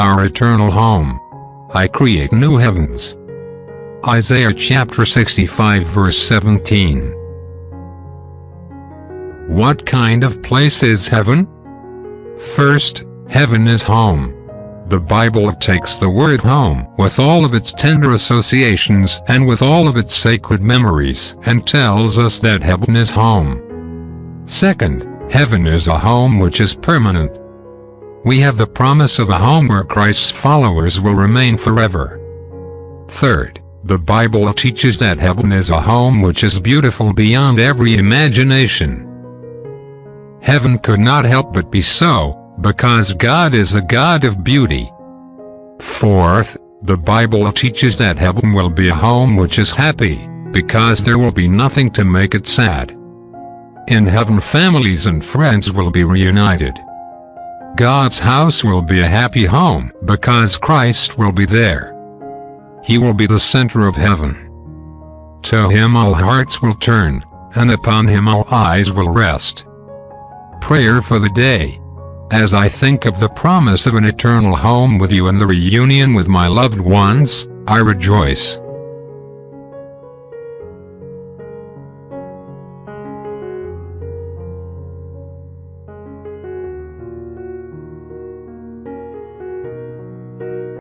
our eternal home. I create new heavens. Isaiah chapter 65 verse 17. What kind of place is heaven? First, heaven is home. The Bible takes the word home with all of its tender associations and with all of its sacred memories and tells us that heaven is home. Second, heaven is a home which is permanent. We have the promise of a home where Christ's followers will remain forever. Third, the Bible teaches that heaven is a home which is beautiful beyond every imagination. Heaven could not help but be so, because God is a God of beauty. Fourth, the Bible teaches that heaven will be a home which is happy, because there will be nothing to make it sad. In heaven, families and friends will be reunited. God's house will be a happy home, because Christ will be there. He will be the center of heaven. To him all hearts will turn, and upon him all eyes will rest. Prayer for the day. As I think of the promise of an eternal home with you and the reunion with my loved ones, I rejoice.